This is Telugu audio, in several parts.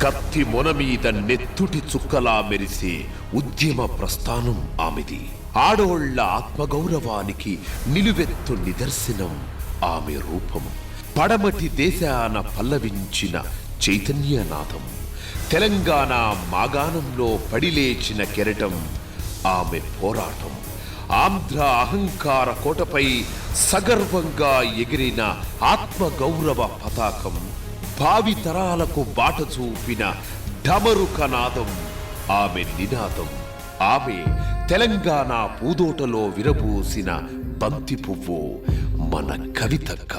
కత్తి మొన మీద నెత్తుటి చుక్కలా మెరిసే ఉద్యమ ప్రస్థానం ఆమెది. ఆడోళ్ల ఆత్మగౌరవానికి నిలువెత్తు నిదర్శనం ఆమె రూపం. పడమటి దేశాన పల్లవించిన చైతన్యనాథం. తెలంగాణ మాగాణంలో పడిలేచిన కెరటం ఆమె పోరాటం. ఆంధ్ర అహంకార కోటపై సగర్వంగా ఎగిరిన ఆత్మగౌరవ పతాకం. భావి తరాలకు బాట చూపిన ఢమరుకనాదం ఆమె నినాదం. ఆమె తెలంగాణ పూదోటలో విరబూసిన బంతి పువ్వు మన కవితక్క.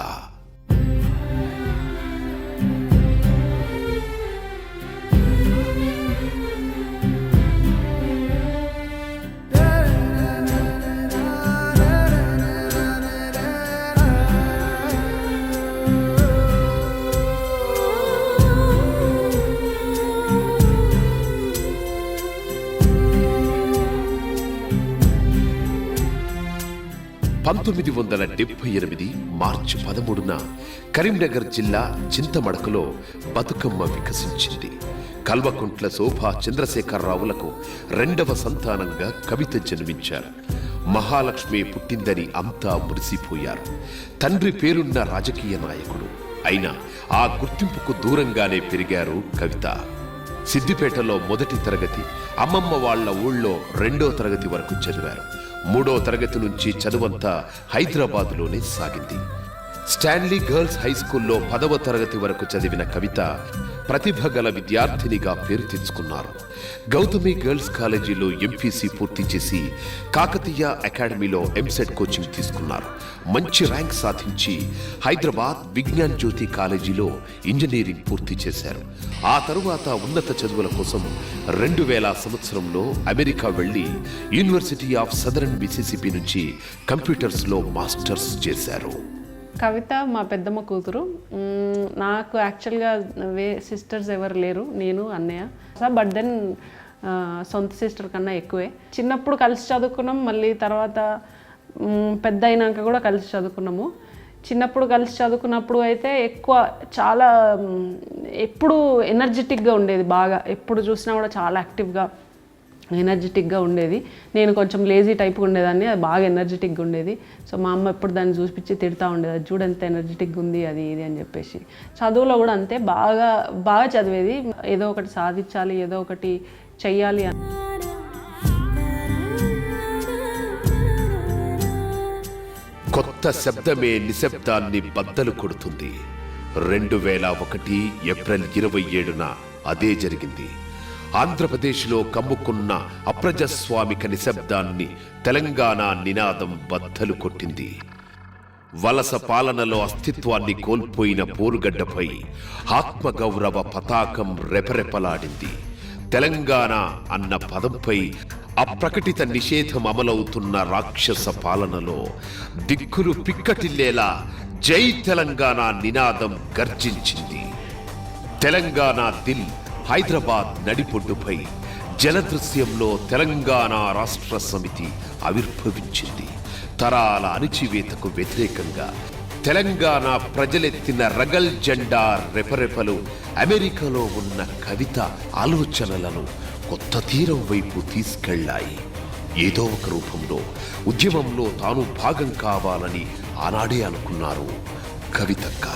మార్చి 13 కరీంనగర్ జిల్లా చింతమడకలో బతుకమ్మ వికసించింది. కల్వకుంట్ల శోభా చంద్రశేఖరరావులకు 2వ సంతానంగా కవిత జన్మించారు. మహాలక్ష్మి పుట్టిందని అంతా మురిసిపోయారు. తండ్రి పేరున్న రాజకీయ నాయకుడు అయినా ఆ గుర్తింపుకు దూరంగానే పెరిగారు కవిత. సిద్దిపేటలో 1వ తరగతి, అమ్మమ్మ వాళ్ల ఊళ్ళో 2వ తరగతి వరకు చదివారు. 3వ తరగతి నుంచి చదువంతా హైదరాబాద్లోనే సాగింది. స్టాన్లీ గర్ల్స్ హై స్కూల్లో 10వ తరగతి వరకు చదివిన కవిత ప్రతిభ గల విద్యార్థినిగా పేరు తెచ్చుకున్నారు. గౌతమి గర్ల్స్ కాలేజీలో ఎంపీసీ పూర్తి చేసి కాకతీయ అకాడమీలో ఎంసెట్ కోచింగ్ తీసుకున్నారు. మంచి ర్యాంక్ సాధించి హైదరాబాద్ విజ్ఞాన్ జ్యోతి కాలేజీలో ఇంజనీరింగ్ పూర్తి చేశారు. ఆ తరువాత ఉన్నత చదువుల కోసం 2000 సంవత్సరంలో అమెరికా వెళ్లి యూనివర్సిటీ ఆఫ్ సదరన్ మిసిసిపి నుంచి కంప్యూటర్స్లో మాస్టర్స్ చేశారు. కవిత మా పెద్దమ్మ కూతురు. నాకు యాక్చువల్గా సిస్టర్స్ ఎవరు లేరు, నేను అన్నయ్య. బట్ దెన్ సొంత సిస్టర్ కన్నా ఎక్కువే. చిన్నప్పుడు కలిసి చదువుకున్నాం, మళ్ళీ తర్వాత పెద్ద అయినాక కూడా కలిసి చదువుకున్నాము. చిన్నప్పుడు కలిసి చదువుకున్నప్పుడు అయితే చాలా ఎప్పుడు ఎనర్జెటిక్గా ఉండేది. బాగా ఎప్పుడు చూసినా కూడా చాలా యాక్టివ్గా ఎనర్జెటిక్గా ఉండేది. నేను కొంచెం లేజీ టైప్గా ఉండేదాన్ని, అది బాగా ఎనర్జెటిక్గా ఉండేది. సో మా అమ్మ ఎప్పుడు దాన్ని చూపించి తిడతా ఉండేది, అది చూడు ఎంత ఎనర్జెటిక్గా ఉంది అది ఇది అని చెప్పేసి. చదువులో కూడా అంతే, బాగా చదివేది. ఏదో ఒకటి సాధించాలి, ఏదో ఒకటి చెయ్యాలి అని. కొత్త శబ్దమే నిశ్శబ్దాన్ని బద్దలు కొడుతుంది. 2001 ఏప్రిల్ 27న అదే జరిగింది. ఆంధ్రప్రదేశ్లో కమ్ముకున్న అప్రజాస్వామిక నిశ్శబ్దాన్ని తెలంగాణ నినాదం బద్దలు కొట్టింది. వలస పాలనలో అస్తిత్వాన్ని కోల్పోయిన పోరుగడ్డపై ఆత్మగౌరవ పతాకం రెపరెపలాడింది. తెలంగాణ అన్న పదంపై అప్రకటిత నిషేధం అమలవుతున్న రాక్షస పాలనలో దిక్కులు పిక్కటిల్లేలా జై తెలంగాణ నినాదం గర్జించింది. తెలంగాణ దిల్ హైదరాబాద్ నడిపొడ్డుపై జలదృశ్యంలో తెలంగాణ రాష్ట్ర సమితి ఆవిర్భవించింది. తరాల అణిచివేతకు వ్యతిరేకంగా తెలంగాణ ప్రజలెత్తిన రగల్ జెండా రెపరెపలు అమెరికాలో ఉన్న కవిత ఆలోచనలను కొత్త తీరం వైపు తీసుకెళ్లాయి. ఏదో ఒక రూపంలో ఉద్యమంలో తాను భాగం కావాలని ఆనాడే అనుకున్నారు కవితక్క.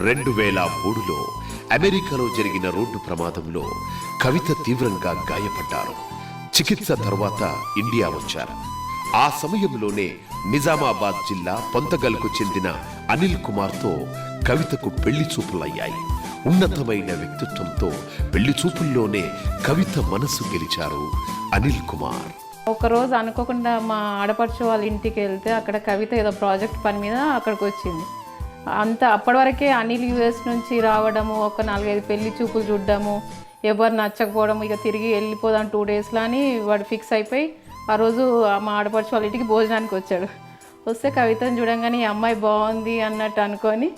2003లో అమెరికాలో జరిగిన రోడ్డు ప్రమాదంలో కవిత తీవ్రంగా గాయపడ్డారు. చికిత్స తర్వాత ఇండియా వచ్చారు. ఆ సమయంలోనే నిజామాబాద్ జిల్లా పొంతగల్కు చెందిన అనిల్ కుమార్తో కవితకు పెళ్లి చూపులయ్యాయి. ఉన్నతమైన వ్యక్తిత్వంతో పెళ్లి చూపుల్లోనే కవిత మనసు గెలిచారు అనిల్ కుమార్. ఒకరోజు అనుకోకుండా మా ఆడపడుచు వాళ్ళ ఇంటికి వెళ్తే అక్కడ కవిత ఏదో ప్రాజెక్ట్ పని మీద అక్కడికి వచ్చింది. అప్పటి వరకే అనిల్ యూఎస్ నుంచి రావడము, ఒక 4-5 పెళ్లి చూపులు చూడడము, ఎవరు నచ్చకపోవడం, ఇక తిరిగి వెళ్ళిపోదాం 2 డేస్లో అని వాడు ఫిక్స్ అయిపోయి ఆ రోజు మా ఆడపడుచు వాళ్ళ ఇంటికి భోజనానికి వచ్చాడు. వస్తే కవితను చూడంగానే ఈ అమ్మాయి బాగుంది అన్నట్టు అనుకొని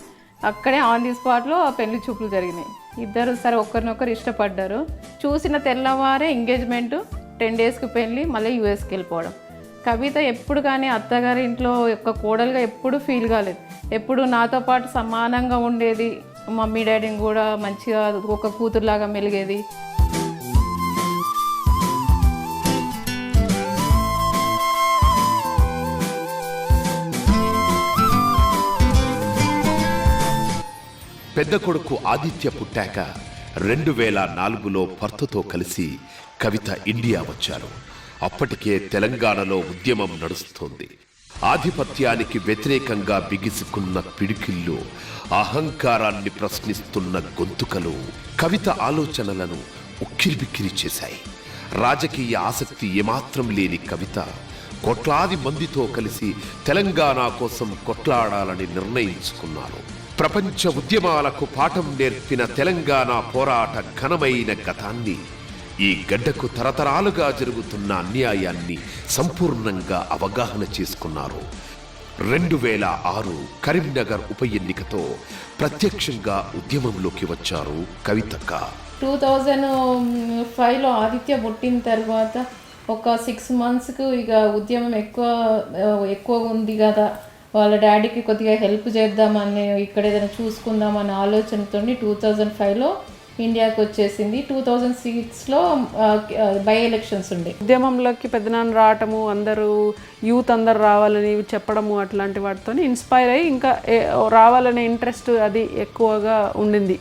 అక్కడే ఆన్ ది స్పాట్లో ఆ పెళ్లి చూపులు జరిగినాయి. ఇద్దరు సరే ఒకరినొకరు ఇష్టపడ్డారు. చూసిన తెల్లవారే ఎంగేజ్మెంటు, 10 డేస్కి పెళ్ళి, మళ్ళీ యూఎస్కి వెళ్ళిపోవడం. కవిత ఎప్పుడు కానీ అత్తగారి ఇంట్లో యొక్క కోడలుగా ఎప్పుడు ఫీల్ కాలేదు. ఎప్పుడు నాతో పాటు సమానంగా ఉండేది. మమ్మీ డాడీని కూడా మంచిగా ఒక కూతురులాగా మెలిగేది. పెద్ద కొడుకు ఆదిత్య పుట్టాక 2004లో భర్తతో కలిసి కవిత ఇండియా వచ్చారు. అప్పటికే తెలంగాణలో ఉద్యమం నడుస్తోంది. ఆధిపత్యానికి వ్యతిరేకంగా బిగిసుకున్న పిడికిళ్ళు, అహంకారాన్ని ప్రశ్నిస్తున్న గొంతుకలు కవిత ఆలోచనలను ఉక్కిరిబిక్కిరి చేశాయి. రాజకీయ ఆసక్తి ఏమాత్రం లేని కవిత కోట్లాది మందితో కలిసి తెలంగాణ కోసం కొట్లాడాలని నిర్ణయించుకున్నారు. ప్రపంచ ఉద్యమాలకు పాఠం నేర్పిన తెలంగాణ పోరాట ఘనమైన గతాన్ని, ఈ గడ్డకు తరతరాలుగా జరుగుతున్న అన్యాయాన్ని సంపూర్ణంగా అవగాహన చేసుకున్నారు. 2006 కరీంనగర్ ఉప ఎన్నికతో ప్రత్యక్షంగా ఉద్యమంలోకి వచ్చారు కవితక్క. 2005లో ఆదిత్య పుట్టిన తర్వాత ఒక 6 monthsకు ఇక ఉద్యమం ఎక్కువ ఉంది కదా, వాళ్ళ డాడీకి కొద్దిగా హెల్ప్ చేద్దామని, ఇక్కడ ఏదైనా చూసుకుందామనే ఆలోచనతో 2005లో ఇండియాకి వచ్చేసింది. 2006లో బై ఎలక్షన్స్ ఉండే. ఉద్యమంలోకి పెద్దనాన్న రావటము, అందరూ యూత్ అందరు రావాలని చెప్పడము, అట్లాంటి వాటితో ఇన్స్పైర్ అయ్యి ఇంకా రావాలనే ఇంట్రెస్ట్ అది ఎక్కువగా ఉండింది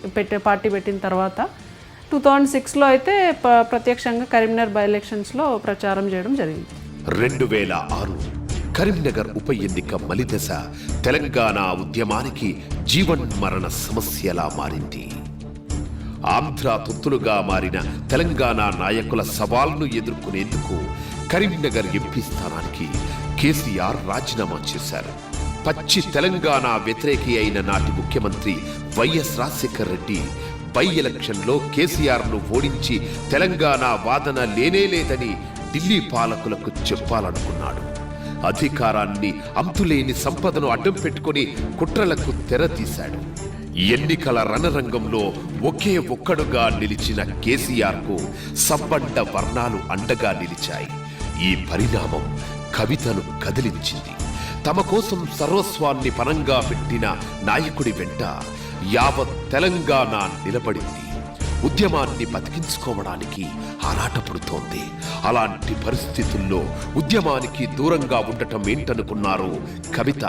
పార్టీ పెట్టిన తర్వాత. 2006లో అయితే ప్రత్యక్షంగా కరీంనగర్ బై ఎలక్షన్స్లో ప్రచారం చేయడం జరిగింది. 2006 కరీంనగర్ ఉప ఎన్నిక మలిదశ తెలంగాణ ఉద్యమానికి జీవన్మరణ సమస్యలా మారింది. ఆంధ్ర తొత్తులుగా మారిన తెలంగాణ నాయకుల సవాల్ను ఎదుర్కొనేందుకు కరీంనగర్ ఎంపీ స్థానానికి కేసీఆర్ రాజీనామా చేశారు. పచ్చి తెలంగాణ వ్యతిరేకి అయిన నాటి ముఖ్యమంత్రి వైఎస్ రాజశేఖర్ రెడ్డి బై ఎలక్షన్లో కేసీఆర్ను ఓడించి తెలంగాణ వాదన లేనేలేదని ఢిల్లీ పాలకులకు చెప్పాలనుకున్నాడు. అధికారాన్ని, అంతులేని సంపదను అడ్డం పెట్టుకుని కుట్రలకు తెరతీశాడు. ఎన్నికల రణరంగంలో ఒకే ఒక్కడుగా నిలిచిన కేసీఆర్కు సబ్బండ వర్ణాలు అండగా నిలిచాయి. ఈ పరిణామం కవితను కదిలించింది. తమ కోసం సర్వస్వాన్ని పనంగా పెట్టిన నాయకుడి వెంట యావత్ తెలంగాణ నిలబడింది. ఉద్యమాన్ని బతికించుకోవడానికి ఆరాటపడుతోంది. అలాంటి పరిస్థితుల్లో ఉద్యమానికి దూరంగా ఉండటం ఏంటనుకున్నారు కవిత?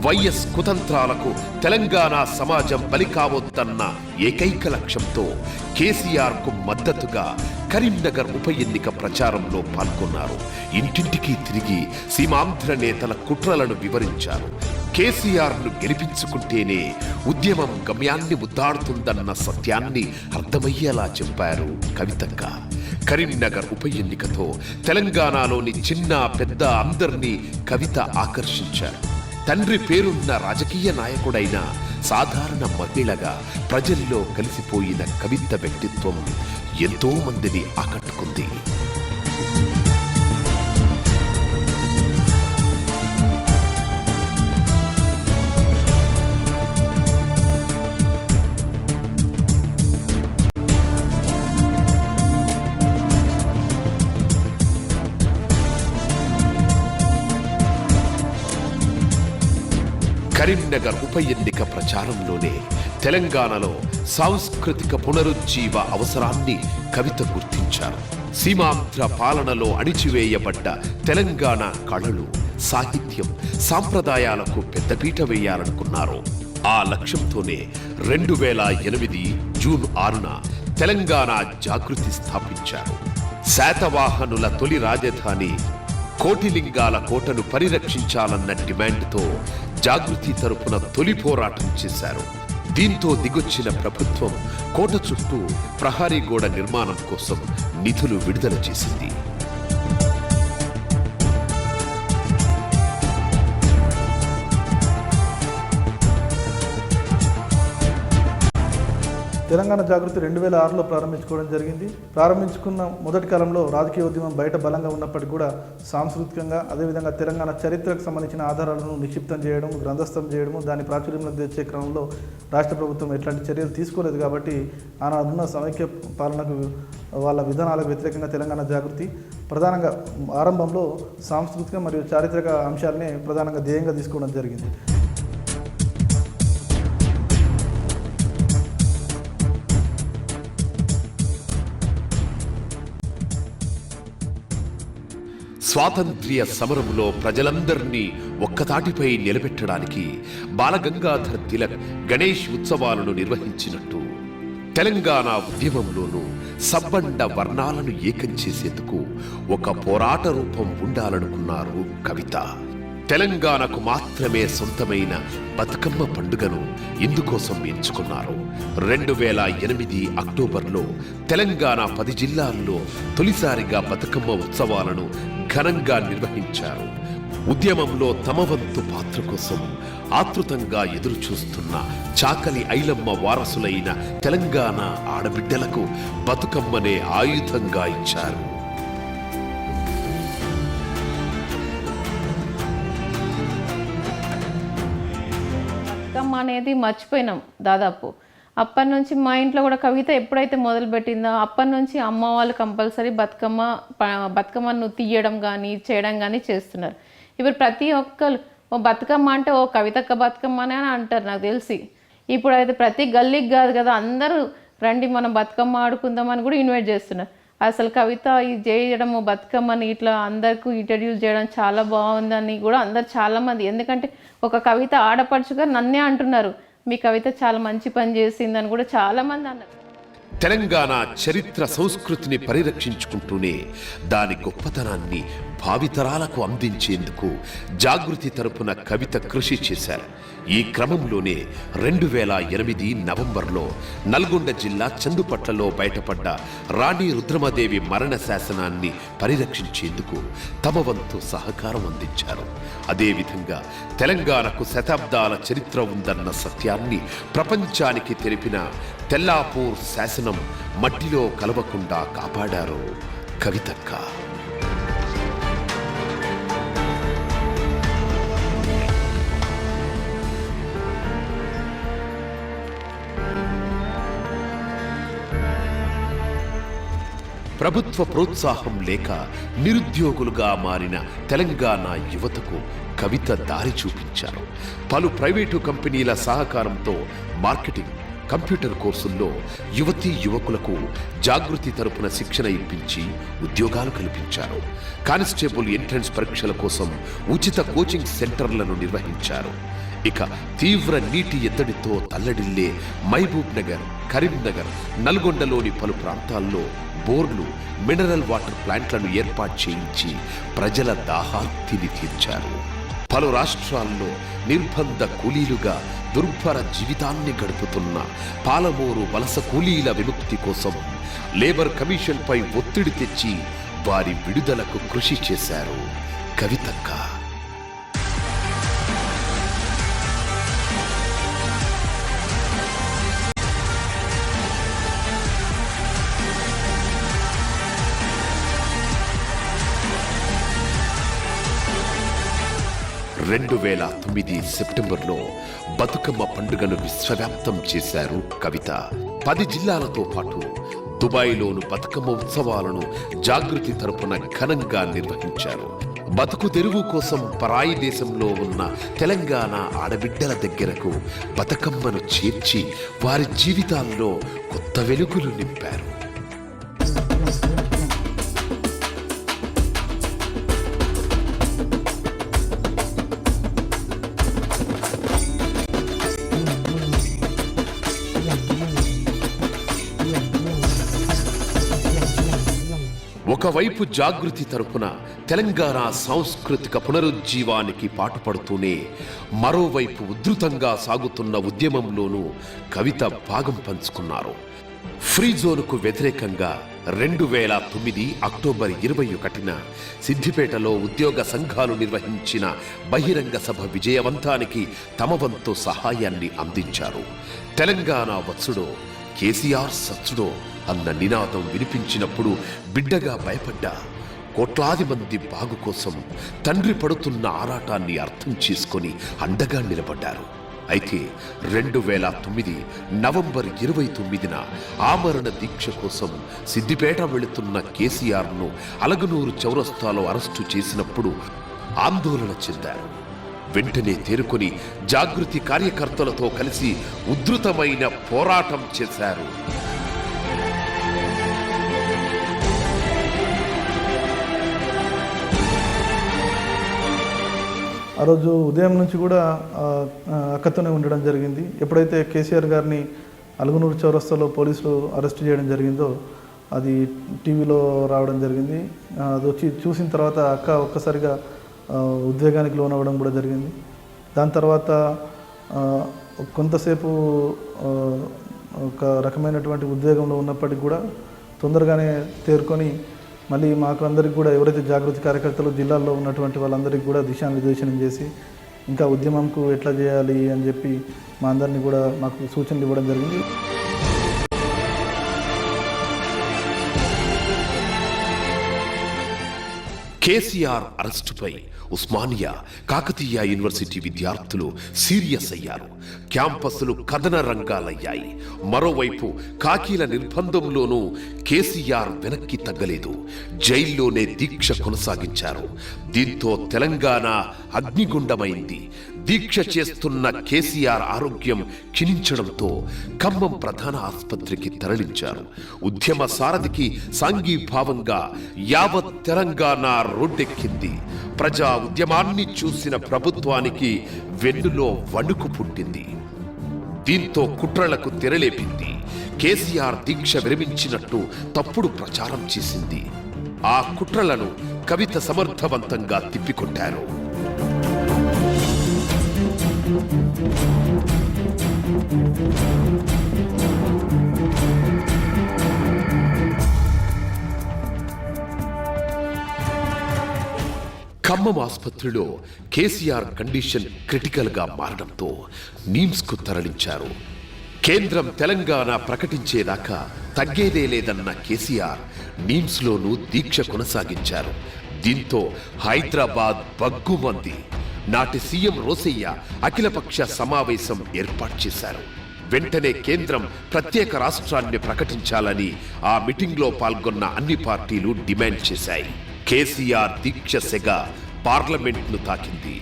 వైఎస్ కుతంత్రాలకు తెలంగాణ సమాజం బలి కావద్దన్న ఏకైక లక్ష్యంతో కేసీఆర్కు మద్దతుగా కరీంనగర్ ఉప ఎన్నిక ప్రచారంలో పాల్గొన్నారు. ఇంటింటికి తిరిగి సీమాంధ్ర నేతల కుట్రలను వివరించారు. కేసీఆర్ను గెలిపించుకుంటేనే ఉద్యమం గమ్యాన్ని ముద్దాడుతుందన్న సత్యాన్ని అర్థమయ్యేలా చెప్పారు కవితక్క. కరీంనగర్ ఉప ఎన్నికతో తెలంగాణలోని చిన్న పెద్ద అందరినీ కవిత ఆకర్షించారు. తండ్రి పేరున్న రాజకీయ నాయకుడైన సాధారణ మహిళగా ప్రజల్లో కలిసిపోయిన కవిత వ్యక్తిత్వం ఎంతో మందిని ఆకట్టుకుంది. కరీంనగర్ ఉప ఎన్నిక ప్రచారంలోనే తెలంగాణలో సాంస్కృతిక పునరుజ్జీవ అవసరాన్ని కవిత గుర్తించారు. సీమాంధ్ర పాలనలో అణిచివేయబడ్డ తెలంగాణ కళలు, సాహిత్యం, సాంప్రదాయాలకు పెద్దపీట వేయాలనుకున్నారు. ఆ లక్ష్యంతోనే 2008 జూన్ 6న తెలంగాణ జాగృతి స్థాపించారు. శాతవాహనుల తొలి రాజధాని కోటిలింగాల కోటను పరిరక్షించాలన్న డిమాండ్తో జాగృతి తరపున తొలి పోరాటం చేశారు. దీంతో దిగొచ్చిన ప్రభుత్వం కోట చుట్టూ ప్రహారీ గోడ నిర్మాణం కోసం నిధులు విడుదల చేసింది. తెలంగాణ జాగృతి 2006లో ప్రారంభించుకోవడం జరిగింది. ప్రారంభించుకున్న మొదటి కాలంలో రాజకీయ ఉద్యమం బయట బలంగా ఉన్నప్పటికీ కూడా సాంస్కృతికంగా అదేవిధంగా తెలంగాణ చరిత్రకు సంబంధించిన ఆధారాలను నిక్షిప్తం చేయడం, గ్రంథస్థం చేయడము, దాని ప్రాచుర్యంలో తెచ్చే క్రమంలో రాష్ట్ర ప్రభుత్వం ఎట్లాంటి చర్యలు తీసుకోలేదు. కాబట్టి ఆనాడున్న సమైక్య పాలనకు వాళ్ళ విధానాలకు వ్యతిరేకంగా తెలంగాణ జాగృతి ప్రధానంగా ఆరంభంలో సాంస్కృతిక మరియు చారిత్రక అంశాలనే ప్రధానంగా ధ్యేయంగా తీసుకోవడం జరిగింది. స్వాతంత్ర్య సమరంలో ప్రజలందరినీ ఒక్కతాటిపై నిలబెట్టడానికి బాలగంగాధర్ తిలక్ గణేష్ ఉత్సవాలను నిర్వహించినట్టు తెలంగాణ ఉద్యమంలోనూ సబ్బండ వర్ణాలను ఏకం చేసేందుకు ఒక పోరాట రూపం ఉండాలనుకున్నారు కవిత. తెలంగాణకు మాత్రమే సొంతమైన బతుకమ్మ పండుగను ఇందుకోసం ఎంచుకున్నారు. 2008 అక్టోబర్లో తెలంగాణ 10 జిల్లాల్లో తొలిసారిగా బతుకమ్మ ఉత్సవాలను ఘనంగా నిర్వహించారు. ఉద్యమంలో తమ వంతు పాత్ర కోసం ఆతృతంగా ఎదురుచూస్తున్న చాకలి ఐలమ్మ వారసులైన తెలంగాణ ఆడబిడ్డలకు బతుకమ్మనే ఆయుధంగా ఇచ్చారు. బతుకమ్మ అనేది మర్చిపోయినాం దాదాపు. అప్పటి నుంచి మా ఇంట్లో కూడా కవిత ఎప్పుడైతే మొదలుపెట్టిందో అప్పటి నుంచి అమ్మ వాళ్ళు కంపల్సరీ బతుకమ్మను తీయడం కానీ చేయడం కానీ చేస్తున్నారు. ఇప్పుడు ప్రతి ఒక్కరు ఓ బతుకమ్మ అంటే ఓ కవితక్క బతుకమ్మ అని అంటారు నాకు తెలిసి. ఇప్పుడు అయితే ప్రతి గల్లీకి కాదు కదా, అందరూ రండి మనం బతుకమ్మ ఆడుకుందామని కూడా ఇన్వైట్ చేస్తున్నారు. అసలు కవిత ఇది చేయడము బతుకమ్మని ఇట్లా అందరికీ ఇంట్రడ్యూస్ చేయడం చాలా బాగుందని కూడా అందరు చాలామంది, ఎందుకంటే ఒక కవిత ఆడపడుచుగా నన్నే అంటున్నారు మీ కవిత చాలా మంచి పని చేసిందని కూడా చాలామంది అన్నారు. తెలంగాణ చరిత్ర సంస్కృతిని పరిరక్షించుకుంటూనే దాని గొప్పతనాన్ని భావితరాలకు అందించేందుకు జాగృతి తరపున కవిత కృషి చేశారు. ఈ క్రమంలోనే 2008 నవంబర్లో నల్గొండ జిల్లా చందుపట్లలో బయటపడ్డ రాణి రుద్రమదేవి మరణ శాసనాన్ని పరిరక్షించేందుకు తమ వంతు సహకారం అందించారు. అదేవిధంగా తెలంగాణకు శతాబ్దాల చరిత్ర ఉందన్న సత్యాన్ని ప్రపంచానికి తెలిపిన తెల్లాపూర్ శాసనం మట్టిలో కలవకుండా కాపాడారు కవితక్క. ప్రభుత్వ ప్రోత్సాహం లేక నిరుద్యోగులుగా మారిన తెలంగాణ యువతకు కవిత దారి చూపించారు. పలు ప్రైవేటు కంపెనీల సహకారంతో మార్కెటింగ్, కంప్యూటర్ కోర్సుల్లో యువతీ యువకులకు జాగృతి తరపున శిక్షణ ఇప్పించి ఉద్యోగాలు కల్పించారు. కానిస్టేబుల్ ఎంట్రన్స్ పరీక్షల కోసం ఉచిత కోచింగ్ సెంటర్లను నిర్వహించారు. ఇక తీవ్ర నీటి ఎద్దడితో తల్లడిల్లే మహబూబ్ నగర్, కరీంనగర్, నల్గొండలోని పలు ప్రాంతాల్లో బోర్లు, మినరల్ వాటర్ ప్లాంట్లను ఏర్పాటు చేయించి ప్రజల దాహార్తిని తీర్చారు. పలు రాష్ట్రాల్లో నిర్బంధ కూలీలుగా దుర్భర జీవితాన్ని గడుపుతున్న పాలమూరు వలస కూలీల విముక్తి కోసం లేబర్ కమిషన్పై ఒత్తిడి తెచ్చి వారి విడుదలకు కృషి చేశారు కవితక్క. సెప్టెంబర్లో బతుకమ్మ పండుగను విశ్వవ్యాప్తం చేశారు కవిత. 10 జిల్లాలతో పాటు దుబాయ్లోను బతుకమ్మ ఉత్సవాలను జాగృతి తరపున ఘనంగా నిర్వహించారు. బతుకు తెరువు కోసం పరాయి దేశంలో ఉన్న తెలంగాణ ఆడబిడ్డల దగ్గరకు బతుకమ్మను చేర్చి వారి జీవితాల్లో కొత్త వెలుగులు నింపారు. ఒకవైపు జాగృతి తరపున తెలంగాణ సాంస్కృతిక పునరుజ్జీవానికి పాటుపడుతూనే మరోవైపు ఉధృతంగా సాగుతున్న ఉద్యమంలోనూ కవిత భాగం పంచుకున్నారు. ఫ్రీ జోన్కు వ్యతిరేకంగా 2009 అక్టోబర్ 21న సిద్దిపేటలో ఉద్యోగ సంఘాలు నిర్వహించిన బహిరంగ సభ విజయవంతానికి తమ వంతు సహాయాన్ని అందించారు. తెలంగాణ వచ్చుడో కేసీఆర్ సచ్చుడో అన్న నినాదం వినిపించినప్పుడు బిడ్డగా భయపడ్డా కోట్లాది మంది బాగు కోసం తండ్రి పడుతున్న ఆరాటాన్ని అర్థం చేసుకొని అండగా నిలబడ్డారు. అయితే 2009 నవంబర్ 29న ఆమరణ దీక్ష కోసం సిద్దిపేట వెళుతున్న కేసీఆర్ను అలగనూరు చౌరస్తాలో అరెస్టు చేసినప్పుడు ఆందోళన చెందారు. వెంటనే తేరుకొని జాగృతి కార్యకర్తలతో కలిసి ఉధృతమైన పోరాటం చేశారు. ఆ రోజు ఉదయం నుంచి కూడా అక్కతోనే ఉండడం జరిగింది. ఎప్పుడైతే కేసీఆర్ గారిని అలుగునూరు చౌరస్తాలో పోలీసులు అరెస్ట్ చేయడం జరిగిందో అది టీవీలో రావడం జరిగింది. అది వచ్చి చూసిన తర్వాత అక్క ఒక్కసారిగా ఉద్వేగానికి లోనవ్వడం కూడా జరిగింది. దాని తర్వాత కొంతసేపు ఒక రకమైనటువంటి ఉద్వేగంలో ఉన్నప్పటికీ కూడా తొందరగానే తేరుకొని మళ్ళీ మాకు అందరికి కూడా ఎవరైతే జాగృతి కార్యకర్తలు జిల్లాల్లో ఉన్నటువంటి వాళ్ళందరికీ కూడా దిశానిర్దేశనం చేసి ఇంకా ఉద్యమంకు ఎట్లా చేయాలి అని చెప్పి మా అందరినీ కూడా మాకు సూచనలు ఇవ్వడం జరిగింది. కేసీఆర్ అరెస్టుపై ఉస్మానియా, కాకతీయ యూనివర్సిటీ విద్యార్థులు సీరియస్ అయ్యారు. క్యాంపస్లు కథన రంగాలయ్యాయి. మరోవైపు కాకీల నిర్బంధంలోనూ కేసీఆర్ వెనక్కి తగ్గలేదు. జైల్లోనే దీక్ష కొనసాగించారు. దీంతో తెలంగాణ అగ్నిగుండమైంది. దీక్ష చేస్తున్న కేసీఆర్ ఆరోగ్యం క్షీణించడంతో ఖమ్మం ప్రధాన ఆసుపత్రికి తరలించారు. ఉద్యమ సారథికి సాంఘీభావంగా యావత్ తెలంగాణ రోడ్డెక్కింది. ప్రజా ఉద్యమాన్ని చూసిన ప్రభుత్వానికి వెన్నులో వణుకు పుట్టింది. దీంతో కుట్రలకు తెరలేపింది. కేసీఆర్ దీక్ష విరమించినట్టు తప్పుడు ప్రచారం చేసింది. ఆ కుట్రలను కవిత సమర్థవంతంగా తిప్పికొట్టారు. ఖమ్మం ఆసుపత్రిలో కేసీఆర్ కండిషన్ క్రిటికల్ గా మారడంతో నీమ్స్ కు తరలించారు. కేంద్రం తెలంగాణ ప్రకటించేదాకా తగ్గేదే లేదన్న కేసీఆర్ నీమ్స్ లోనూ దీక్ష కొనసాగించారు. దీంతో హైదరాబాద్ బగ్గుమంది. నాటి సీఎం రోసయ్య అఖిలపక్ష సమావేశం ఏర్పాటు చేశారు. వెంటనే కేంద్రం ప్రత్యేక రాష్ట్రాన్ని ప్రకటించాలని ఆ మీటింగ్లో పాల్గొన్న అన్ని పార్టీలు డిమాండ్ చేశాయి. కేసీఆర్ దీక్ష సెగ పార్లమెంట్ను తాకింది.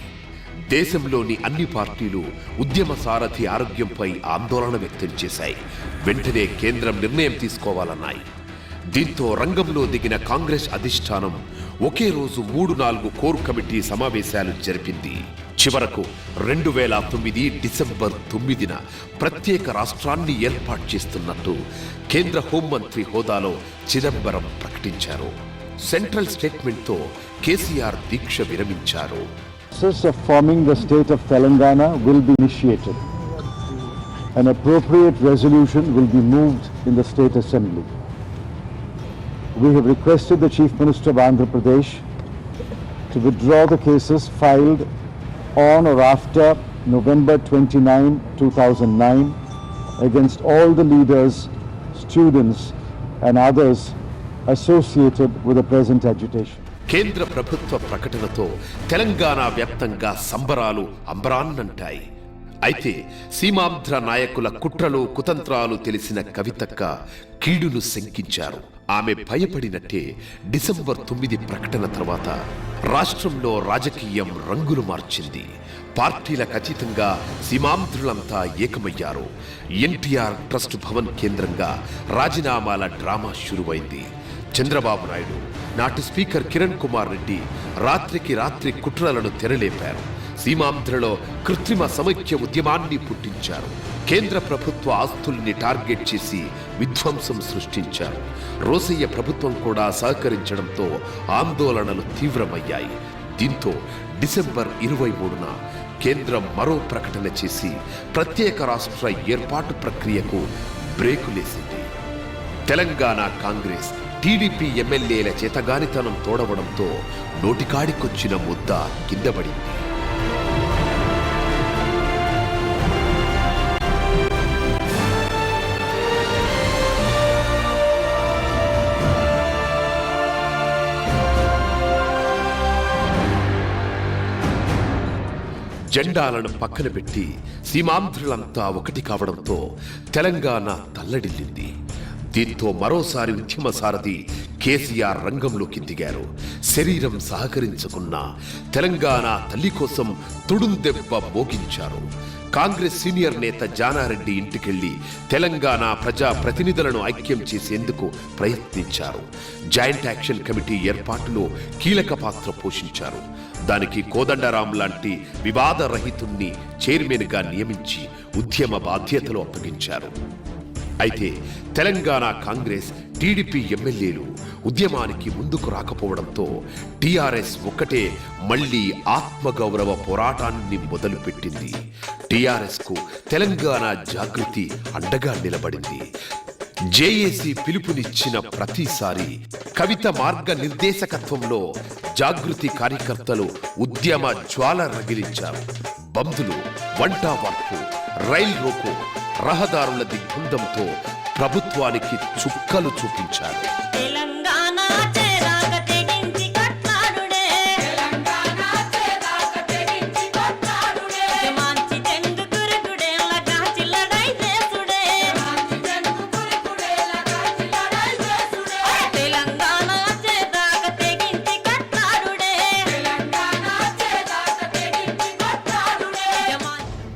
దేశంలోని అన్ని పార్టీలు ఉద్యమ సారథి ఆరోగ్యంపై ఆందోళన వ్యక్తం చేశాయి. వెంటనే కేంద్రం నిర్ణయం తీసుకోవాలన్నాయి. దీంతో రంగంలో దిగిన కాంగ్రెస్ అధిష్టానం ఒకే రోజు 3-4 కోర్ కమిటీ సమావేశాలు జరిపింది. చివరకు 2009 డిసెంబర్ 9న ప్రత్యేక రాష్ట్రాన్ని ఏర్పాటు చేస్తున్నట్టు కేంద్ర హోంమంత్రి హోదాలో చిదంబరం ప్రకటించారు. సెంట్రల్ స్టేట్మెంట్తో కేసీఆర్ దీక్ష విరమించారు. The process of forming the state of Telangana will be initiated. An appropriate resolution will be moved in the state assembly. We have requested the Chief Minister of Andhra Pradesh to withdraw the cases filed on or after November 29, 2009 against all the leaders, students and others associated with the present agitation. కేంద్ర ప్రభుత్వ ప్రకటనతో తెలంగాణ వ్యాప్తంగా సంబరాలు అంబరాన్నంటాయి. అయితే సీమాంధ్ర నాయకుల కుట్రలు కుతంత్రాలు తెలిసిన కవితక్క కీడును శంకించారు. ఆమె భయపడినట్టే డిసెంబర్ 9 ప్రకటన తర్వాత రాష్ట్రంలో రాజకీయం రంగులు మార్చింది. పార్టీలకు అతీతంగా సీమాంధ్రులంతా ఏకమయ్యారు. ఎన్టీఆర్ ట్రస్ట్ భవన్ కేంద్రంగా రాజీనామాల డ్రామా షురువైంది. చంద్రబాబు నాయుడు, నాటి స్పీకర్ కిరణ్ కుమార్ రెడ్డి రాత్రికి రాత్రి కుట్రలను తెరలేపారు. సీమాంధ్రలో కృత్రిమ సమైక్య ఉద్యమాన్ని పుట్టించారు. కేంద్ర ప్రభుత్వ ఆస్తుల్ని టార్గెట్ చేసి విధ్వంసం సృష్టించారు. రోసయ్య ప్రభుత్వం కూడా సహకరించడంతో ఆందోళనలు తీవ్రమయ్యాయి. దీంతో డిసెంబర్ 23న కేంద్రం మరో ప్రకటన చేసి ప్రత్యేక రాష్ట్ర ఏర్పాటు ప్రక్రియకు బ్రేకులేసింది. తెలంగాణ కాంగ్రెస్, టీడీపీ ఎమ్మెల్యేల చేతగానితనం తోడవడంతో నోటికాడికొచ్చిన ముద్ద కిందపడింది. జెండాలను పక్కన పెట్టి సీమాంధ్రులంతా ఒకటి కావడంతో తెలంగాణ తల్లడిల్లింది. దీంతో మరోసారి ఉద్యమ సారథి కేసీఆర్ రంగంలోకి దిగారు. శరీరం సహకరించకున్న తెలంగాణ తల్లి కోసం తుడుందెబ్బ మోగించారు. కాంగ్రెస్ సీనియర్ నేత జానారెడ్డి ఇంటికెళ్లి తెలంగాణ ప్రజా ప్రతినిధులను ఐక్యం చేసేందుకు ప్రయత్నించారు. జాయింట్ యాక్షన్ కమిటీ ఏర్పాటులో కీలక పాత్ర పోషించారు. దానికి కోదండరాం లాంటి వివాదరహితుణ్ణి చైర్మన్గా నియమించి ఉద్యమ బాధ్యతలు అప్పగించారు. అయితే తెలంగాణ కాంగ్రెస్ టీడీపీ ఎమ్మెల్యేలు ఉద్యమానికి ముందుకు రాకపోవడంతో టీఆర్ఎస్ ఒక్కటే మళ్లీ ఆత్మగౌరవ పోరాటాన్ని మొదలుపెట్టింది. టీఆర్ఎస్కు తెలంగాణ జాగృతి అండగా నిలబడింది. జేఏసీ పిలుపునిచ్చిన ప్రతిసారి కవిత మార్గ నిర్దేశకత్వంలో జాగృతి కార్యకర్తలు ఉద్యమ జ్వాల రగిలించారు. బంధులు, వంట వార్పు, రైల్ రోకో, రహదారుల దిగ్బంధంతో ప్రభుత్వానికి చుక్కలు చూపించారు.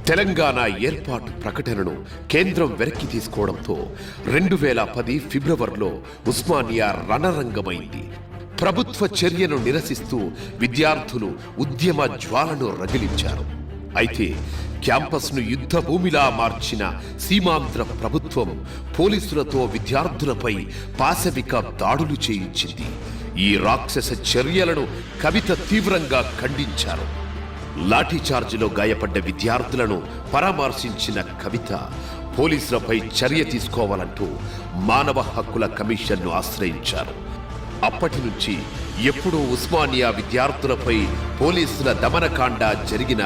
తెలంగాణ ఏర్పాటు ప్రకటనను కేంద్రం వెనక్కి తీసుకోవడంతో 2010 ఫిబ్రవరిలో ఉస్మానియా రణరంగమైంది. ప్రభుత్వ చర్యను నిరసిస్తూ విద్యార్థులు ఉద్యమ జ్వాలను రగిలించారు. అయితే క్యాంపస్ను యుద్ధ భూమిలా మార్చిన సీమాంధ్ర ప్రభుత్వం పోలీసులతో విద్యార్థులపై పాశవిక దాడులు చేయించింది. ఈ రాక్షస చర్యలను కవిత తీవ్రంగా ఖండించారు. లాఠీచార్జిలో గాయపడ్డ విద్యార్థులను పరామర్శించిన కవిత పోలీసులపై చర్య తీసుకోవాలంటూ మానవ హక్కుల కమిషన్ను ఆశ్రయించారు. అప్పటి నుంచి ఎప్పుడూ ఉస్మానియా విద్యార్థులపై పోలీసుల దమనకాండ జరిగిన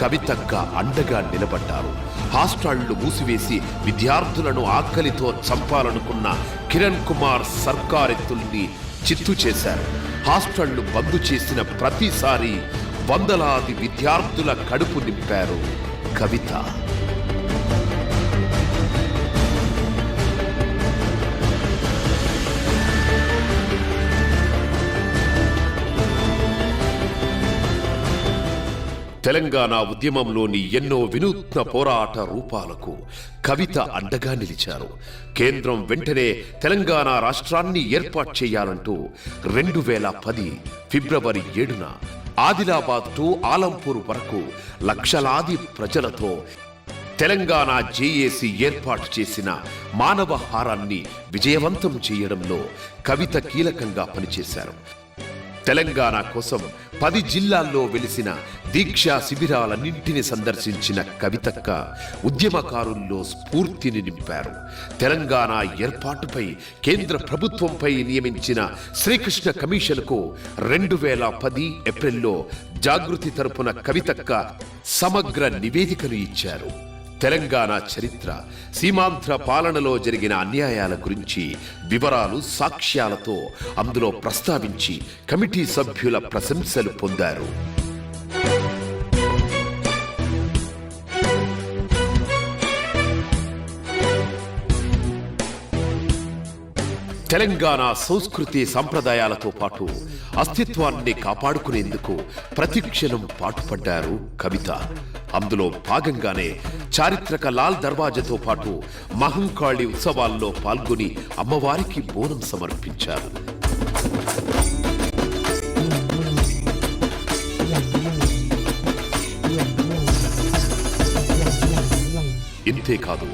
కవితక్క అండగా నిలబడ్డారు. హాస్టళ్లు మూసివేసి విద్యార్థులను ఆకలితో చంపాలనుకున్న కిరణ్ కుమార్ సర్కారెత్తుల్ని చిత్తు చేశారు. హాస్టళ్లు బంద్ చేసిన ప్రతిసారి వందలాది విద్యార్థుల కడుపు నింపారు కవిత. తెలంగాణ ఉద్యమంలోని ఎన్నో వినూత్న పోరాట రూపాలకు కవిత అండగా నిలిచారు. కేంద్రం వెంటనే తెలంగాణ రాష్ట్రాన్ని ఏర్పాటు చేయాలంటూ 2010 ఫిబ్రవరి 7న ఆదిలాబాద్ టు ఆలంపూర్ వరకు లక్షలాది ప్రజలతో తెలంగాణ జేఏసీ ఏర్పాటు చేసిన మానవ హారాన్ని విజయవంతం చేయడంలో కవిత కీలకంగా పనిచేశారు. తెలంగాణ కోసం 10 జిల్లాల్లో వెలిసిన దీక్షా శిబిరాలన్నింటినీ సందర్శించిన కవితక్క ఉద్యమకారుల్లో స్ఫూర్తిని నింపారు. తెలంగాణ ఏర్పాటుపై కేంద్ర ప్రభుత్వంపై నియమించిన శ్రీకృష్ణ కమిషన్కు 2010 ఏప్రిల్లో జాగృతి తరపున కవితక్క సమగ్ర నివేదికను ఇచ్చారు. తెలంగాణ చరిత్ర, సీమాంధ్ర పాలనలో జరిగిన అన్యాయాల గురించి వివరాలు, సాక్ష్యాలతో అందులో ప్రస్తావించి కమిటీ సభ్యుల ప్రశంసలు పొందారు. తెలంగాణ సంస్కృతి సంప్రదాయాలతో పాటు అస్తిత్వాన్ని కాపాడుకునేందుకు ప్రతిక్షణం పాటుపడ్డారు కవిత. అందులో భాగంగానే చారిత్రక లాల్ దర్వాజాతో పాటు మహంకాళి ఉత్సవాల్లో పాల్గొని అమ్మవారికి బోనం సమర్పించారు. ఇంతేకాదు,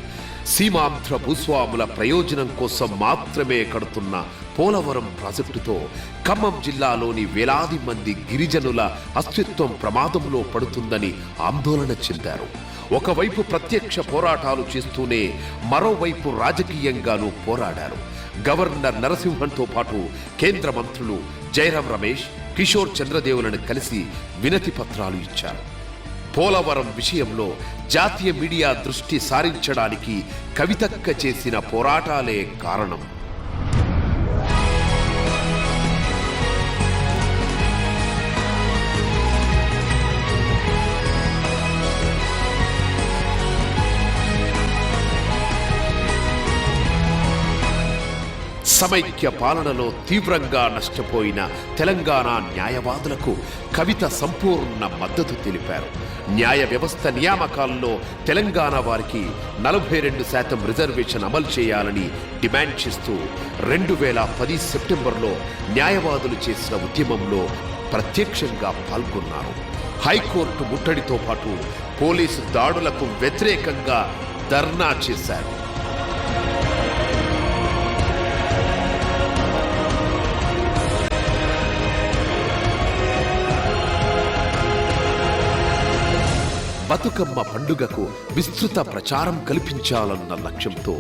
సీమాంధ్ర భూస్వాముల ప్రయోజనం కోసం మాత్రమే కడుతున్న పోలవరం ప్రాజెక్టుతో ఖమ్మం జిల్లాలోని వేలాది మంది గిరిజనుల అస్తిత్వం ప్రమాదంలో పడుతుందని ఆందోళన చెందారు. ఒకవైపు ప్రత్యక్ష పోరాటాలు చేస్తూనే మరోవైపు రాజకీయంగానూ పోరాడారు. గవర్నర్ నరసింహన్తో పాటు కేంద్ర మంత్రులు జైరాం రమేష్, కిషోర్ చంద్రదేవులను కలిసి వినతి పత్రాలు ఇచ్చారు. పోలవరం విషయంలో జాతీయ మీడియా దృష్టి సారించడానికి కవితక్క చేసిన పోరాటాలే కారణం. సమైక్య పాలనలో తీవ్రంగా నష్టపోయిన తెలంగాణ న్యాయవాదులకు కవిత సంపూర్ణ మద్దతు తెలిపారు. న్యాయ వ్యవస్థ నియామకాల్లో తెలంగాణ వారికి 42% రిజర్వేషన్ అమలు చేయాలని డిమాండ్ చేస్తూ 2010 సెప్టెంబర్లో న్యాయవాదులు చేసిన ఉద్యమంలో ప్రత్యక్షంగా పాల్గొన్నారు. హైకోర్టు ముట్టడితో పాటు పోలీసు దాడులకు వ్యతిరేకంగా ధర్నా చేశారు. బతుకమ్మ పండుగకు విస్తృత ప్రచారం కల్పించాలన్న లక్ష్యంతో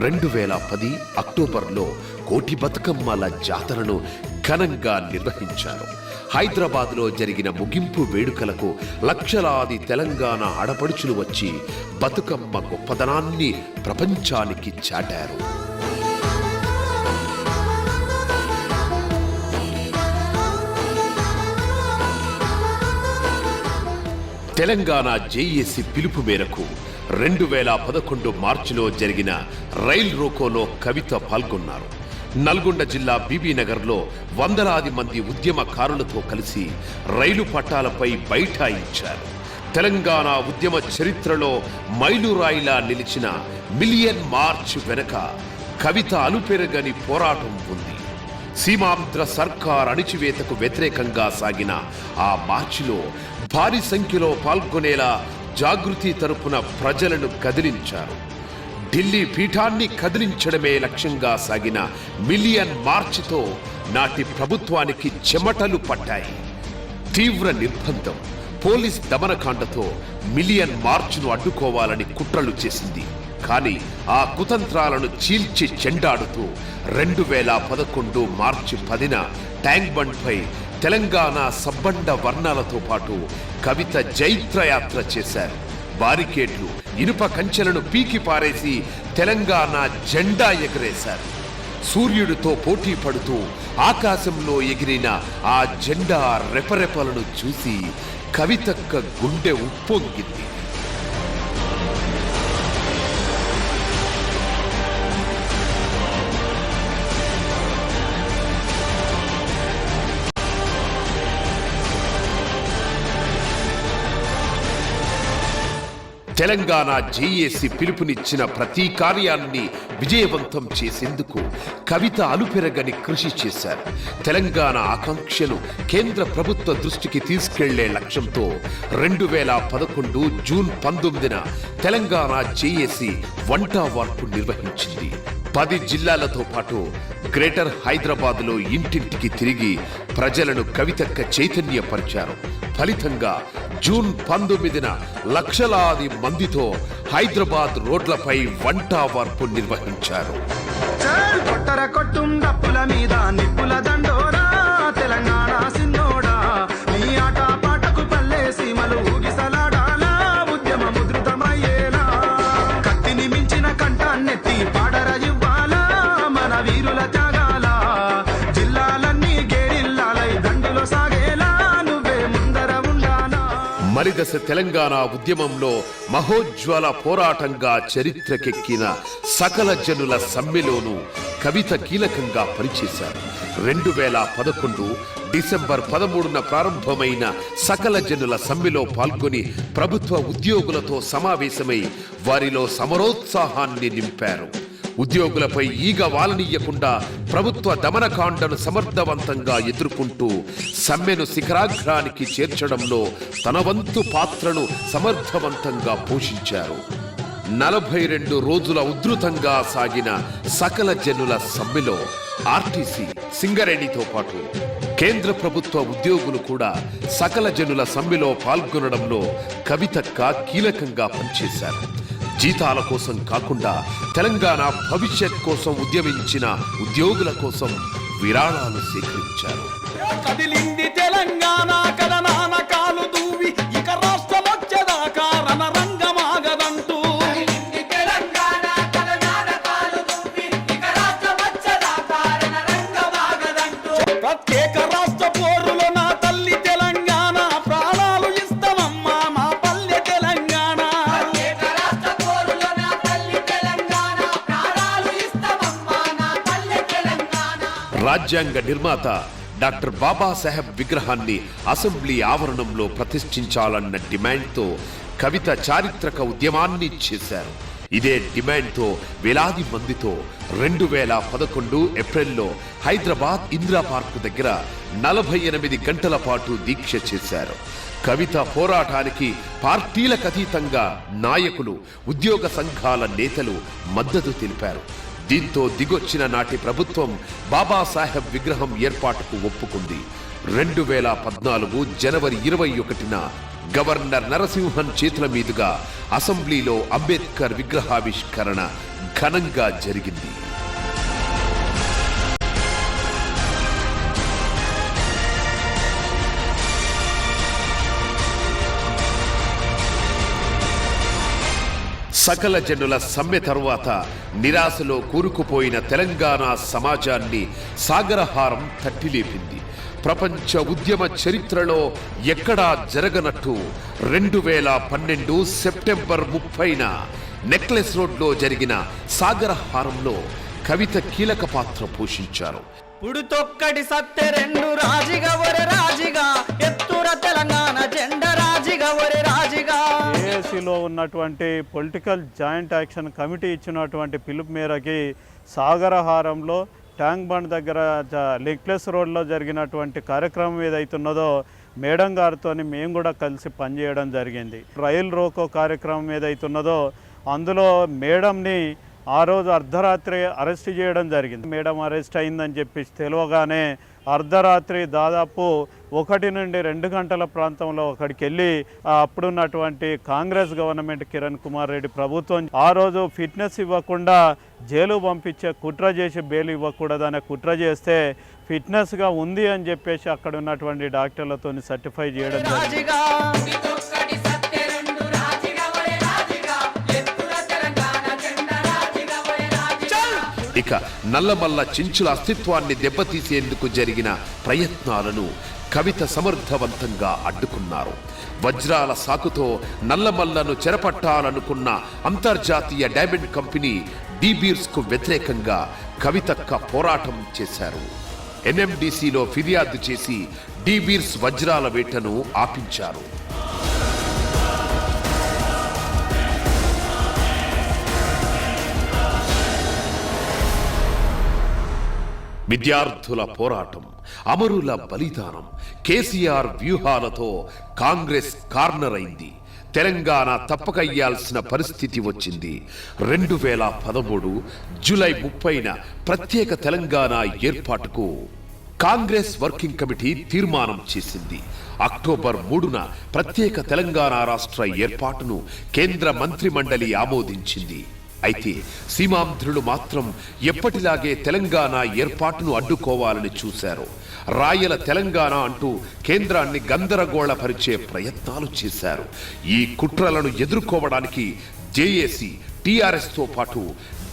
2010 అక్టోబర్లో కోటి బతుకమ్మల జాతరను ఘనంగా నిర్వహించారు. హైదరాబాద్లో జరిగిన ముగింపు వేడుకలకు లక్షలాది తెలంగాణ ఆడపడుచులు వచ్చి బతుకమ్మ గొప్పదనాన్ని ప్రపంచానికి చాటారు. తెలంగాణ జేఏసీ పిలుపు మేరకు 2011 మార్చిలో జరిగిన రైల్ రోకోలో కవిత పాల్గొన్నారు. నల్గొండ జిల్లా బీబీనగర్లో వందలాది మంది ఉద్యమకారులతో కలిసి రైలు పట్టాలపై బైఠాయించారు. తెలంగాణ ఉద్యమ చరిత్రలో మైలురాయిలా నిలిచిన మిలియన్ మార్చ్ వెనుక కవిత అలుపెరగని పోరాటం ఉంది. సీమాంధ్ర సర్కార్ అణిచివేతకు వ్యతిరేకంగా సాగిన ఆ మార్చిలో భారీ సంఖ్యలో పాల్గొనేలా జాగృతి తరపున ప్రజలను కదిలించారు. ఢిల్లీ పీఠాన్ని కదిలించడమే లక్ష్యంగా సాగిన మిలియన్ మార్చితో నాటి ప్రభుత్వానికి చెమటలు పట్టాయి. తీవ్ర నిర్బంధం, పోలీస్ దమనకాండతో మిలియన్ మార్చ్ను అడ్డుకోవాలని కుట్రలు చేసింది. కానీ ఆ కుతంత్రాలను చీల్చి చెండాడుతూ 2011 మార్చి 10న ట్యాంక్ బండ్ పై తెలంగాణ సబ్బండ వర్ణాలతో పాటు కవిత జైత్రయాత్ర చేశారు. బారికేడ్లు, ఇనుప కంచెలను పీకి పారేసి తెలంగాణ జెండా ఎగరేశారు. సూర్యుడితో పోటీ పడుతూ ఆకాశంలో ఎగిరిన ఆ జెండా రెపరెపలను చూసి కవితక్క గుండె ఉప్పొంగింది. తెలంగాణ జేఏసీ పిలుపునిచ్చిన ప్రతి కార్యాన్ని విజయవంతం చేసేందుకు కవిత అలుపెరగని కృషి చేశారు. తెలంగాణ ఆకాంక్షను కేంద్ర ప్రభుత్వ దృష్టికి తీసుకెళ్లే లక్ష్యంతో 2011 జూన్ 19న తెలంగాణ జేఏసీ వంటా వార్పు నిర్వహించింది. 10 జిల్లాలతో పాటు గ్రేటర్ హైదరాబాద్లో ఇంటింటికి తిరిగి ప్రజలను కవితక్క చైతన్యపరిచారు. ఫలితంగా జూన్ 19న లక్షలాది మందితో హైదరాబాద్ రోడ్లపై వంటా వార్పు నిర్వహించారు. తెలంగాణ సిన్నోడా నీ ఆట పాటకు పల్లె సీమలు ఊగిసలాడాలా, ఉద్యమ ముద్రితమయ్యేలా, కత్తిని మించిన కంఠాన్నెత్తి పాడర ఇవ్వాలా, మన వీరుల త్యాగాల జిల్లాలన్నీ గేరిల్లాలై దండులో సాగేలా, నువ్వే ముందర ఉండాలా. మలిదశ తెలంగాణ ఉద్యమంలో మహోజ్వల పోరాటంగా చరిత్రకెక్కిన సకల జనుల సమ్మెలోనూ కవిత కీలకంగా పనిచేశారు. 2011 డిసెంబర్ 13న ప్రారంభమైన సకల జనుల సమ్మెలో పాల్గొని ప్రభుత్వ ఉద్యోగులతో సమావేశమై వారిలో సమరోత్సాహాన్ని నింపారు. ఉద్యోగులపై ఈగ వాలనీయకుండా ప్రభుత్వ దమనకాండను సమర్థవంతంగా ఎదుర్కొంటూ సమ్మెను శిఖరాగ్రానికి చేర్చడంలో తన వంతు పాత్రను సమర్థవంతంగా పోషించారు. 42 రోజుల ఉధృతంగా సాగిన సకల జనుల సమ్మెలో ఆర్టీసీ, సింగరేణితో పాటు కేంద్ర ప్రభుత్వ ఉద్యోగులు కూడా సకల జనుల సమ్మెలో పాల్గొనడంలో కవితక్క కీలకంగా పనిచేశారు. జీతాల కోసం కాకుండా తెలంగాణ భవిష్యత్ కోసం ఉద్యమించిన ఉద్యోగుల కోసం విరాళాలు సేకరించారు. కదిలింది తెలంగాణ కదనాన కాలు దూవి ఇక రాష్ట్రమొచ్చేదాకా రణరంగమాగదంటూ ప్రత్యేక రాష్ట్ర పోరులో నా తల్లి తెలంగాణ ప్రాణాలు ఇస్తామమ్మా మా పల్లె తెలంగాణ. రాజ్యాంగ నిర్మాత డాక్టర్ బాబాసాహెబ్ విగ్రహాన్ని అసెంబ్లీ ఆవరణంలో ప్రతిష్ఠించాలన్న డిమాండ్తో కవిత చారిత్రక ఉద్యమాన్ని చేశారు. ఇదే డిమాండ్తో వేలాది మందితో 2011 ఏప్రిల్లో హైదరాబాద్ ఇందిరా పార్కు దగ్గర 48 గంటల పాటు దీక్ష చేశారు. కవిత పోరాటానికి పార్టీలకు అతీతంగా నాయకులు, ఉద్యోగ సంఘాల నేతలు మద్దతు తెలిపారు. దీంతో దిగొచ్చిన నాటి ప్రభుత్వం బాబాసాహెబ్ విగ్రహం ఏర్పాటుకు ఒప్పుకుంది. 2014 జనవరి 21న గవర్నర్ నరసింహన్ చేతుల మీదుగా అసెంబ్లీలో అంబేద్కర్ విగ్రహావిష్కరణ ఘనంగా జరిగింది. సకల జనుల సమ్మె తరువాత నిరాశలో కూరుకుపోయిన తెలంగాణ సమాజాన్ని సాగరహారం తట్టిలేపింది. ప్రపంచ ఉద్యమ చరిత్రలో ఎక్కడా జరగనట్టు 2012 సెప్టెంబర్ 30న నెక్లెస్ రోడ్లో జరిగిన సాగరహారంలో కవిత కీలక పాత్ర పోషించారు. పుడుతొక్కటి సత్తె రెండు రాజిగా ఒరే రాజిగా ఎత్తుర తెలంగాణ జెండ రాజిగా ఒరే రాజిగా. ఏఏసీలో ఉన్నటువంటి పొలిటికల్ జాయింట్ యాక్షన్ కమిటీ ఇచ్చినటువంటి పిలుపు మేరకి సాగరహారంలో ట్యాంక్ బండ్ దగ్గర నెక్లెస్ రోడ్లో జరిగినటువంటి కార్యక్రమం ఏదైతున్నదో మేడం గారితో మేము కూడా కలిసి పనిచేయడం జరిగింది. రైల్ రోకో కార్యక్రమం ఏదైతున్నదో అందులో మేడంని ఆ రోజు అర్ధరాత్రి అరెస్ట్ చేయడం జరిగింది. మేడం అరెస్ట్ అయిందని చెప్పి తెలియగానే అర్ధరాత్రి దాదాపు 1 నుండి 2 గంటల ప్రాంతంలో అక్కడికి వెళ్ళి అప్పుడున్నటువంటి కాంగ్రెస్ గవర్నమెంట్ కిరణ్ కుమార్ రెడ్డి ప్రభుత్వం ఆ రోజు ఫిట్నెస్ ఇవ్వకుండా జైలు పంపించే కుట్ర చేసి బెయిల్ ఇవ్వకూడదనే కుట్ర చేస్తే ఫిట్నెస్గా ఉంది అని చెప్పేసి అక్కడ ఉన్నటువంటి డాక్టర్లతో సర్టిఫై చేయడం జరిగింది. ఇక నల్లమల్ల చించుల అస్తిత్వాన్ని దెబ్బతీసేందుకు జరిగిన ప్రయత్నాలను కవిత సమర్థవంతంగా అడ్డుకున్నారు. వజ్రాల సాకుతో నల్లమల్లను చెరపట్టాలనుకున్న అంతర్జాతీయ డైమండ్ కంపెనీ డీబీర్స్కు వ్యతిరేకంగా కవితక్క పోరాటం చేశారు. ఎన్ఎండిసిలో ఫిర్యాదు చేసి డీబీర్స్ వజ్రాల వేటను ఆపించారు. విద్యార్థుల పోరాటం, అమరుల బలిదానం, కేసీఆర్ వ్యూహాలతో కాంగ్రెస్ కార్నర్ అయింది. తెలంగాణ తప్పకయ్యాల్సిన పరిస్థితి వచ్చింది. 2013 జూలై 30న ప్రత్యేక తెలంగాణ ఏర్పాటుకు కాంగ్రెస్ వర్కింగ్ కమిటీ తీర్మానం చేసింది. అక్టోబర్ 3న ప్రత్యేక తెలంగాణ రాష్ట్ర ఏర్పాటును కేంద్ర మంత్రి మండలి ఆమోదించింది. అయితే సీమాంధ్రులు మాత్రం ఎప్పటిలాగే తెలంగాణ ఏర్పాటును అడ్డుకోవాలని చూశారు. రాయల తెలంగాణ అంటూ కేంద్రాన్ని గందరగోళపరిచే ప్రయత్నాలు చేశారు. ఈ కుట్రలను ఎదుర్కోవడానికి జేఏసీ, టీఆర్ఎస్తో పాటు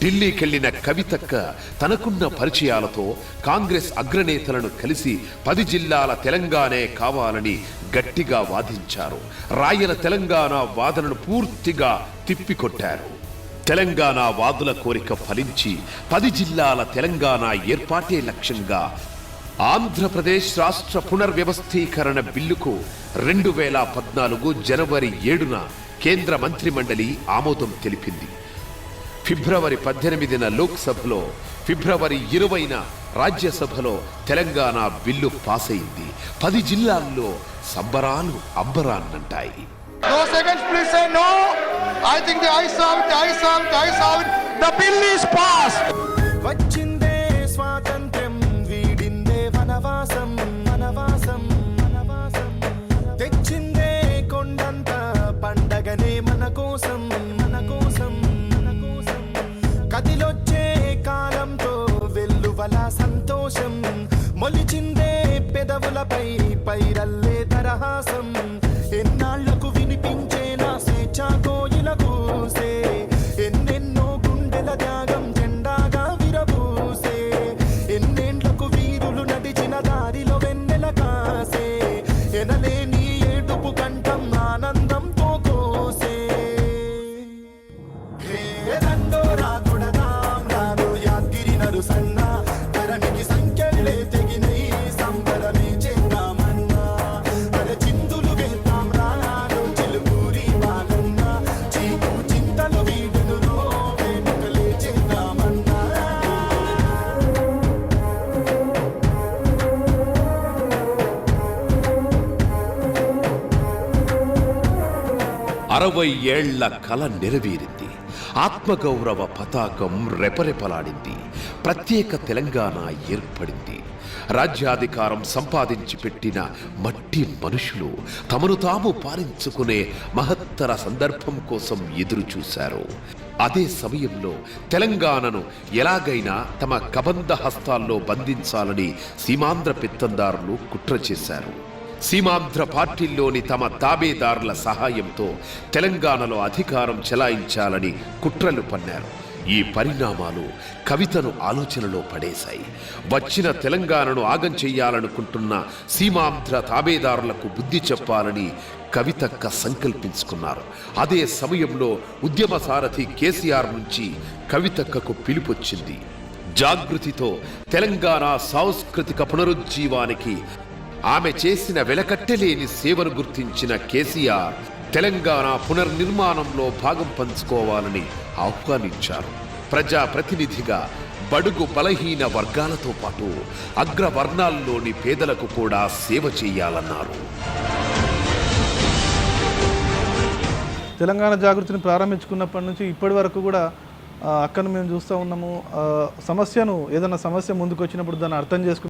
ఢిల్లీకెళ్లిన కవితక్క తనకున్న పరిచయాలతో కాంగ్రెస్ అగ్రనేతలను కలిసి 10 జిల్లాల తెలంగాణే కావాలని గట్టిగా వాదించారు. రాయల తెలంగాణ వాదనను పూర్తిగా తిప్పికొట్టారు. తెలంగాణ వాదుల కోరిక ఫలించి 10 జిల్లాల తెలంగాణ ఏర్పాటే లక్ష్యంగా ఆంధ్రప్రదేశ్ రాష్ట్ర పునర్వ్యవస్థీకరణ బిల్లుకు 2014 జనవరి 7న కేంద్ర మంత్రి మండలి ఆమోదం తెలిపింది. ఫిబ్రవరి 18న లోక్సభలో, ఫిబ్రవరి 20న రాజ్యసభలో తెలంగాణ బిల్లు పాస్ అయింది. 10 జిల్లాల్లో సంబరాలు అంబరాన్నంటాయి. No seconds, please say no. I think the ayes have it, the ayes have it, the ayes have it. The bill is passed. వచ్చిందే స్వాతంత్ర్యం, వీడిందే వనవాసం, వనవాసం, వనవాసం. తెచ్చిందే కొండంత పండగనే మన కోసం, మన కోసం, మన కోసం. కదిలొచ్చే కాలంతో వెల్లువల సంతోషం, మొలిచిందే పెదవులపై పైరల్లే తరహాసం. ఎన్నాళ్లకు వినిపించేనా స్వేచ్ఛ కోయిల కూసే, ఎన్నెన్నో గుండెల త్యాగం జెండాగా విరబూసే. ఎన్నేండ్లకు వీరులు నడిచిన దారిలో వెన్నెల కాసే, ఎనలేని ఏడుపు కంఠం ఆనందంతో కోసే. దండో రాకుడదాం రాను యాద్గిరి నరుసన్న, ధరణికి సంఖ్యలే 60 ఏళ్ల కల నెరవేరింది. ఆత్మగౌరవ పతాకం రెపరెపలాడింది. ప్రత్యేక తెలంగాణ ఏర్పడింది. రాజ్యాధికారం సంపాదించి పెట్టిన మట్టి మనుషులు తమను తాము పాలించుకునే మహత్తర సందర్భం కోసం ఎదురు చూశారు. అదే సమయంలో తెలంగాణను ఎలాగైనా తమ కబంధ హస్తాల్లో బంధించాలని సీమాంధ్ర పెత్తందారులు కుట్ర చేశారు. సీమాంధ్ర పార్టీల్లోని తమ తాబేదారుల సహాయంతో తెలంగాణలో అధికారం చెలాయించాలని కుట్రలు పన్నారు. ఈ పరిణామాలు కవితను ఆలోచనలో పడేశాయి. వచ్చిన తెలంగాణను ఆగం చెయ్యాలనుకుంటున్న సీమాంధ్ర తాబేదారులకు బుద్ధి చెప్పాలని కవితక్క సంకల్పించుకున్నారు. అదే సమయంలో ఉద్యమ సారథి కేసీఆర్ నుంచి కవితక్కకు పిలుపొచ్చింది. జాగృతితో తెలంగాణ సాంస్కృతిక పునరుజ్జీవానికి ఆమె చేసిన వెలకట్టలేని సేవను గుర్తించిన కేసీఆర్ తెలంగాణ పునర్నిర్మాణంలో భాగం పంచుకోవాలని ఆహ్వానించారు. ప్రజాప్రతినిధిగా బడుగు బలహీన వర్గాలతో పాటు అగ్రవర్ణాల్లోని పేదలకు కూడా సేవ చేయాలన్నారు. తెలంగాణ జాగృతిని ప్రారంభించుకున్నప్పటి నుంచి ఇప్పటి వరకు కూడా అక్కను మేము చూస్తూ ఉన్నాము. సమస్యను ఏదైనా సమస్య ముందుకు వచ్చినప్పుడు దాన్ని అర్థం చేసుకుని